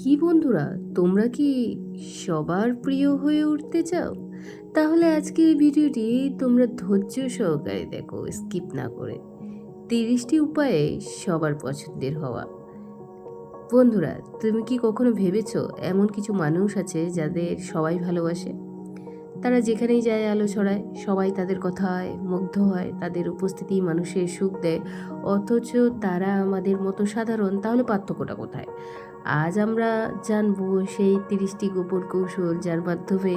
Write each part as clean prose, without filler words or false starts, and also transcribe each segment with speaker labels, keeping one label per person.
Speaker 1: কি বন্ধুরা, তোমরা কি সবার প্রিয় হয়ে উঠতে চাও? তাহলে আজকে এই ভিডিওটি তোমরা ধৈর্য সহকারে দেখো, স্কিপ না করে। 30টি উপায়ে সবার পছন্দের হওয়া। বন্ধুরা, তুমি কি কখনো ভেবেছো এমন কিছু মানুষ আছে যাদের সবাই ভালোবাসে? তারা যেখানেই যায় আলো ছড়ায়, সবাই তাদের কথায় মুগ্ধ হয়, তাদের উপস্থিতি মানুষের সুখ দেয়। অথচ তারা আমাদের মতো সাধারণ, তাহলে পার্থক্যটা কোথায়? আজ আমরা জানবো সেই 30টি গোপন কৌশল যার মাধ্যমে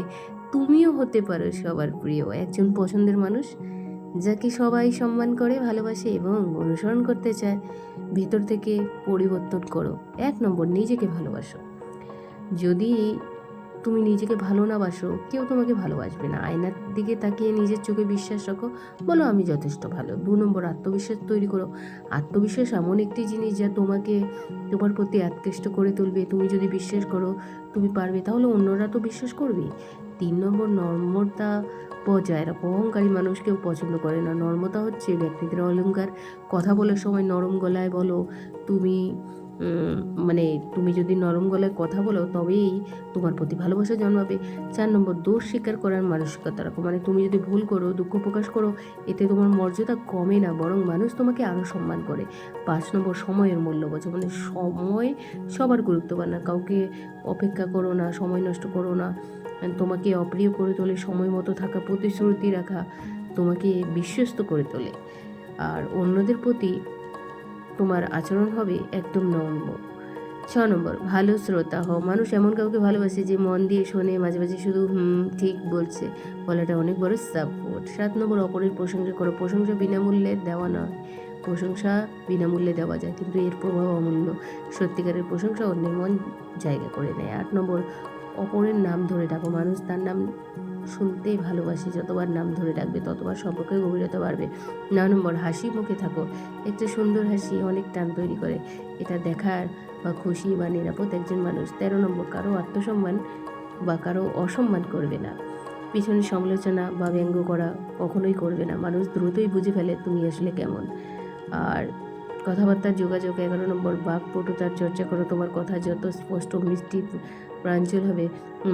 Speaker 1: তুমিও হতে পারো সবার প্রিয় একজন পছন্দের মানুষ, যাকে সবাই সম্মান করে, ভালোবাসে এবং অনুসরণ করতে চায়। ভেতর থেকে পরিবর্তন করো। 1 নম্বর, নিজেকে ভালোবাসো। যদি তুমি নিজেকে ভালো না বাসো, কেউ তোমাকে ভালোবাসবে না। আয়নার দিকে তাকিয়ে নিজের চোখে বিশ্বাস রাখো, বলো আমি যথেষ্ট ভালো। 2 নম্বর, আত্মবিশ্বাস তৈরি করো। আত্মবিশ্বাস এমন একটি জিনিস যা তোমাকে তোমার প্রতি আকৃষ্ট করে তুলবে। তুমি যদি বিশ্বাস করো তুমি পারবে, তাহলে অন্যরা তো বিশ্বাস করবেই। 3 নম্বর, নম্রতা বজায় রাখো। অহংকারী মানুষ কেউ পছন্দ করে না। নম্রতা হচ্ছে ব্যক্তিদের অলংকার। কথা বলার সময় নরম গলায় বলো। তুমি মানে তুমি যদি নরম গলায় কথা বলো তবেই তোমার প্রতি ভালোবাসা জন্মাবে। 4 নম্বর, দোষ স্বীকার করার মানসিকতা রাখো। মানে তুমি যদি ভুল করো, দুঃখ প্রকাশ করো, এতে তোমার মর্যাদা কমে না, বরং মানুষ তোমাকে আরও সম্মান করে। 5 নম্বর, সময়ের মূল্য বোঝো। মানে সময় সবার গুরুত্বপূর্ণ না। কাউকে অপেক্ষা করো না, সময় নষ্ট করো না। তোমাকে অপ্রিয় করে তোলে সময় মতো থাকা, প্রতিশ্রুতি রাখা তোমাকে বিশ্বস্ত করে তোলে। আর অন্যদের প্রতি তোমার আচরণ হবে একদম নম্র। 6 নম্বর, ভালো শ্রোতা হও। মানুষ এমন কাউকে ভালোবাসে যে মন দিয়ে শোনে, মাঝে মাঝে শুধু ঠিক বলছে বলাটা অনেক বড় সাপোর্ট। 7 নম্বর, অপরের প্রশংসা করো। প্রশংসা বিনামূল্যে দেওয়া নয়। প্রশংসা বিনামূল্যে দেওয়া যায়, কিন্তু এর প্রভাব অমূল্য। সত্যিকারের প্রশংসা অন্যের মন জায়গা করে নেয়। 8 নম্বর, অপরের নাম ধরে ডাকো। মানুষ তার নাম শুনতেই ভালোবাসে। যতবার নাম ধরে ডাকবে ততবার সম্পর্কের গভীরতা বাড়বে। 9 নম্বর, হাসি মুখে থাকো। একটা সুন্দর হাসি অনেক টান তৈরি করে। এটা দেখার বা খুশি বা নিরাপদ একজন মানুষ। 13 নম্বর, কারো আত্মসম্মান বা কারো অসম্মান করবে না। পিছনে সমালোচনা বা ব্যঙ্গ করা কখনোই করবে না। মানুষ দ্রুতই বুঝে ফেলে তুমি আসলে কেমন। আর কথাবার্তার যোগাযোগ। 11 নম্বর, বাকপটুতার চর্চা করো। তোমার কথা যত স্পষ্ট, মিষ্টি, প্রাঞ্জল হবে,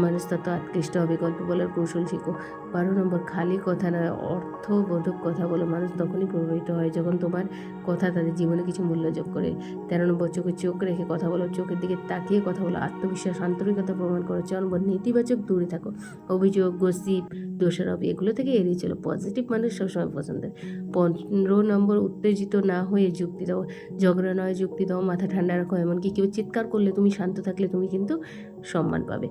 Speaker 1: মানুষ তত আকৃষ্ট হবে। গল্প বলার কৌশল শেখো। 12 নম্বর, খালি কথা নয়, অর্থবোধক কথা বলো। মানুষ তখনই প্রভাবিত হয় যখন তোমার কথা তাদের জীবনে কিছু মূল্য যোগ করে। 13 নম্বর, চোখে চোখ রেখে কথা বলো। চোখের দিকে তাকিয়ে কথা বলো। আত্মবিশ্বাস, আন্তরিকতা প্রমাণ করো। 4 নম্বর, নেতিবাচক দূরে থাকো। অভিযোগ, গসিপ, দোষারোপ এগুলো থেকে এড়িয়ে চলো। পজিটিভ মানুষ সবসময় পছন্দের। 15 নম্বর, উত্তেজিত না হয়ে যুক্তি দাও। ঝগড়া নয়, যুক্তি দাও। মাথা ঠান্ডা রাখো। এমনকি কেউ চিৎকার করলে তুমি শান্ত থাকলে তুমি কিন্তু সম্মান পাবে।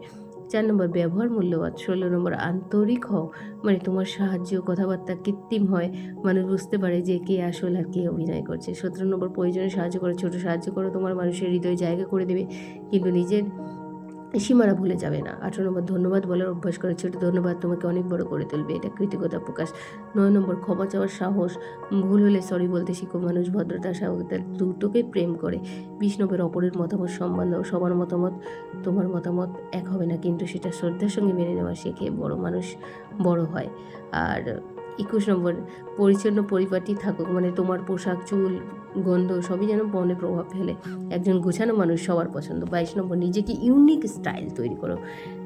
Speaker 1: 4 নম্বর, ব্যবহার মূল্যবান। 16 নম্বর, আন্তরিক হও। মানে তোমার সাহায্য, কথাবার্তা কৃত্রিম হয়, মানুষ বুঝতে পারে যে কে আসল আর কে অভিনয় করছে। 17 নম্বর, প্রয়োজনে সাহায্য করো। ছোট সাহায্য করো তোমার মানুষের হৃদয়ে জায়গা করে দেবে, কিন্তু নিজের সীমানা ভুলে যাবে না। 18 নম্বর, ধন্যবাদ বলার অভ্যাস করে। ছোট ধন্যবাদ তোমাকে অনেক বড় করে তুলবে, এটা কৃতজ্ঞতা প্রকাশ। 9 নম্বর, ক্ষমা চাওয়ার সাহস। ভুল হলে সরি বলতে শিখো। মানুষ ভদ্রতা, স্বাভাবিকতা দুটোকে প্রেম করে। 20 নম্বর, অপরের মতামত সম্মান দাও। সবার মতামত তোমার মতামত এক হবে না, কিন্তু সেটা শ্রদ্ধার সঙ্গে মেনে নেওয়া শেখে বড় মানুষ বড় হয়। আর 21 নম্বর, পরিচ্ছন্ন পরিপাটি থাকুক। মানে তোমার পোশাক, চুল, গন্ধ সবই যেন মনে প্রভাব ফেলে। একজন গোছানো মানুষ সবার পছন্দ। 22 নম্বর, নিজেকে ইউনিক স্টাইল তৈরি করো।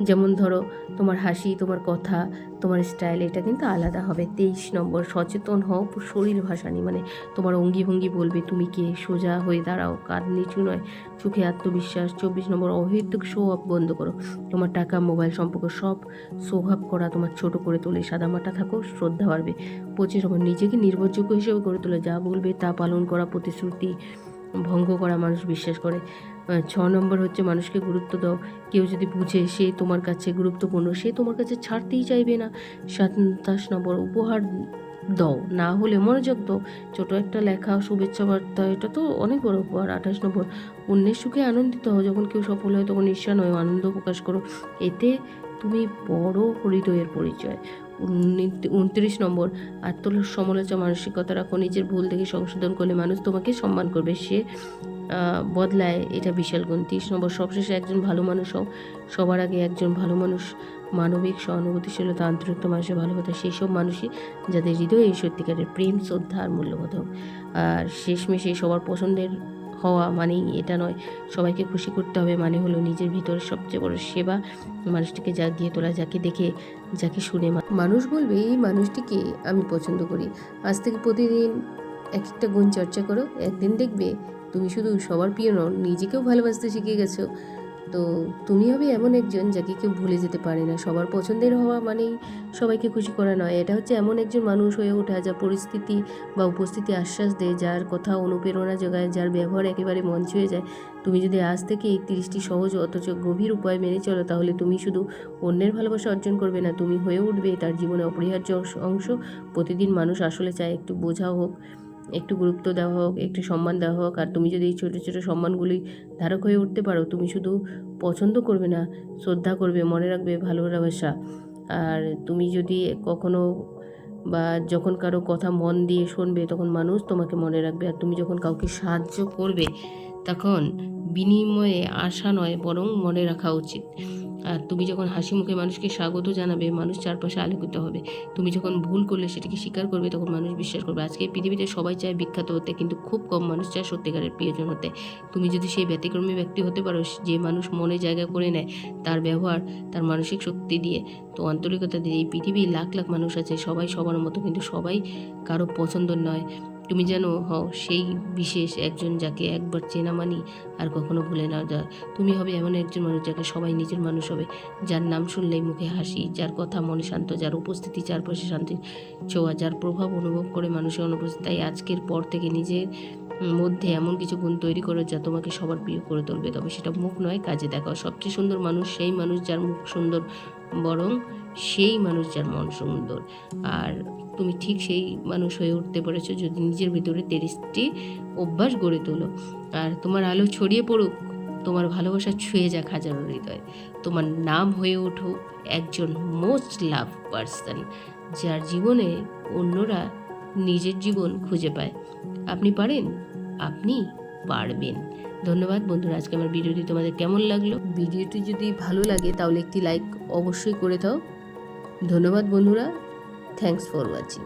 Speaker 1: যেমন ধরো তোমার হাসি, তোমার কথা, তোমার স্টাইল এটা কিন্তু আলাদা হবে। 23 নম্বর, সচেতন হও শরীর ভাষা নিয়ে। মানে তোমার অঙ্গি ভঙ্গি বলবে তুমি কে। সোজা হয়ে দাঁড়াও, কাঁধ নিচু নয়, চোখে আত্মবিশ্বাস। 24 নম্বর, অহেতুক শো অফ বন্ধ করো। তোমার টাকা, মোবাইল, সম্পর্ক সব শো অফ করা তোমার ছোট করে তোলে। সাদামাটা থাকো, শ্রদ্ধা বাড়বে। 25 নম্বর, নিজেকে নির্ভরযোগ্য হিসেবে গড়ে তোলো। যা বলবে তা পালন করা, প্রতিশ্রুতি ভঙ্গ করা মানুষ বিশ্বাস করে। 6 নম্বর হচ্ছে মানুষকে গুরুত্ব দাও। কেউ যদি বুঝে সে তোমার কাছে গুরুত্বপূর্ণ, সে তোমার কাছে ছাড়তেই চাইবে না। 27 নম্বর, উপহার দাও, না হলে মনোযোগ দাও। ছোট একটা লেখা, শুভেচ্ছা বার্তা, এটা তো অনেক বড় উপহার। 28 নম্বর, অন্যের সুখে আনন্দিত হও। যখন কেউ সফল হয় তখন ঈর্ষা নয়, আনন্দ প্রকাশ করো। এতে তুমি বড় হৃদয়ের পরিচয়। 29 নম্বর, সমালোচনা মানসিকতা রাখো। নিজের ভুল দেখে সংশোধন করলে মানুষ তোমাকে সম্মান করবে, সে বদলায়, এটা বিশাল গুণ। 30 নম্বর, সবশেষে একজন ভালো মানুষ হও। সবার আগে একজন ভালো মানুষ মানবিক, সহানুভূতিশীলতা, আন্তরিকতা, মানুষের ভালোবাসা, সেই সব মানুষই যাদের হৃদয়ে সত্যিকারের প্রেম, শ্রদ্ধা আর মূল্যবোধ হোক। আর শেষমেশে সবার পছন্দের হওয়া মানেই এটা নয়, সবাইকে খুশি করতে হবে মানে হলো নিজের ভিতরে সবচেয়ে বড় সেবা, মানুষটিকে জাগিয়ে তোলা, যাকে দেখে যাকে শুনে মানুষ বলবে এই মানুষটিকে আমি পছন্দ করি। আজ থেকে প্রতিদিন এক একটা গুণ চর্চা করো, একদিন দেখবে তুমি শুধু সবার প্রিয় নও, নিজেকেও ভালোবাসতে শিখে গেছো। তো তুমি হবে এমন একজন যাকে কেউ ভুলে যেতে পারে না। সবার পছন্দের হওয়া মানেই সবাইকে খুশি করা নয়, এটা হচ্ছে এমন একজন মানুষ হয়ে ওঠা যা পরিস্থিতি বা উপস্থিতি আশ্বাস দেয়, যার কথা অনুপ্রেরণা যোগায়, যার ব্যবহার একেবারে মন ছুঁয়ে যায়। তুমি যদি আজ থেকে এই 30টি সহজ অথচ গভীর উপায় মেনে চলো, তাহলে তুমি শুধু অন্যের ভালোবাসা অর্জন করবে না, তুমি হয়ে উঠবে তার জীবনে অপরিহার্য অংশ। প্রতিদিন মানুষ আসলে চায় একটু বোঝা হোক, একটু গুরুত্ব দেওয়া হোক, একটু সম্মান দেওয়া হোক। আর তুমি যদি এই ছোটো ছোটো সম্মানগুলি ধারক হয়ে উঠতে পারো, তুমি শুধু পছন্দ করবে না, শ্রদ্ধা করবে, মনে রাখবে ভালোবাসা। আর তুমি যদি কখনো বা যখন কারো কথা মন দিয়ে শুনবে, তখন মানুষ তোমাকে মনে রাখবে। আর তুমি যখন কাউকে সাহায্য করবে, তখন বিনিময়ে আশা নয় বরং মনে রাখা উচিত। আর তুমি যখন হাসি মুখে মানুষকে স্বাগত জানাবে, মানুষ চারপাশে আলোকিত হবে। তুমি যখন ভুল করলে সেটাকে স্বীকার করবে, তখন মানুষ বিশ্বাস করবে। আজকে পৃথিবীতে সবাই চায় বিখ্যাত হতে, কিন্তু খুব কম মানুষ চায় সত্যিকারের প্রিয়জন হতে। তুমি যদি সেই ব্যতিক্রমী ব্যক্তি হতে পারো, যে মানুষ মনে জায়গা করে নেয় তার ব্যবহার, তার মানসিক শক্তি দিয়ে, তো আন্তরিকতা দিয়ে। এই পৃথিবীর লাখ লাখ মানুষ আছে, সবাই সবার মতো, কিন্তু সবাই কারো পছন্দ নয়। তুমি যেন হও সেই বিশেষ একজন যাকে একবার চেনা মানি আর কখনো ভুলে না যায়। তুমি হবে এমন একজন মানুষ যাকে সবাই নিজের মানুষ হবে, যার নাম শুনলেই মুখে হাসি, যার কথা মনে শান্ত, যার উপস্থিতি চারপাশে শান্তি ছোঁয়া, যার প্রভাব অনুভব করে মানুষের অনুপস্থিতি। তাই আজকের পর থেকে নিজের মধ্যে এমন কিছু গুণ তৈরি করো যা তোমাকে সবার প্রিয় করে তুলবে। তবে সেটা মুখ নয়, কাজে দেখাও। সবচেয়ে সুন্দর মানুষ সেই মানুষ যার মুখ সুন্দর, বরং সেই মানুষ যার মন সুন্দর। আর তুমি ঠিক সেই মানুষ হয়ে উঠতে পেরেছো যদি নিজের ভিতরে 30টি অভ্যাস গড়ে তোলো। আর তোমার আলো ছড়িয়ে পড়ুক, তোমার ভালোবাসা ছুঁয়ে যাক হাজারো হৃদয়, তোমার নাম হয়ে উঠুক একজন মোস্ট লাভ পারসন, যার জীবনে অন্যরা নিজের জীবন খুঁজে পায়। আপনি পারেন, আপনি পারবেন। ধন্যবাদ বন্ধুরা, আজকে আমার ভিডিওটি তোমাদের কেমন লাগলো? ভিডিওটি যদি ভালো লাগে তাহলে একটি লাইক অবশ্যই করে দাও। ধন্যবাদ বন্ধুরা, থ্যাংকস ফর ওয়াচিং।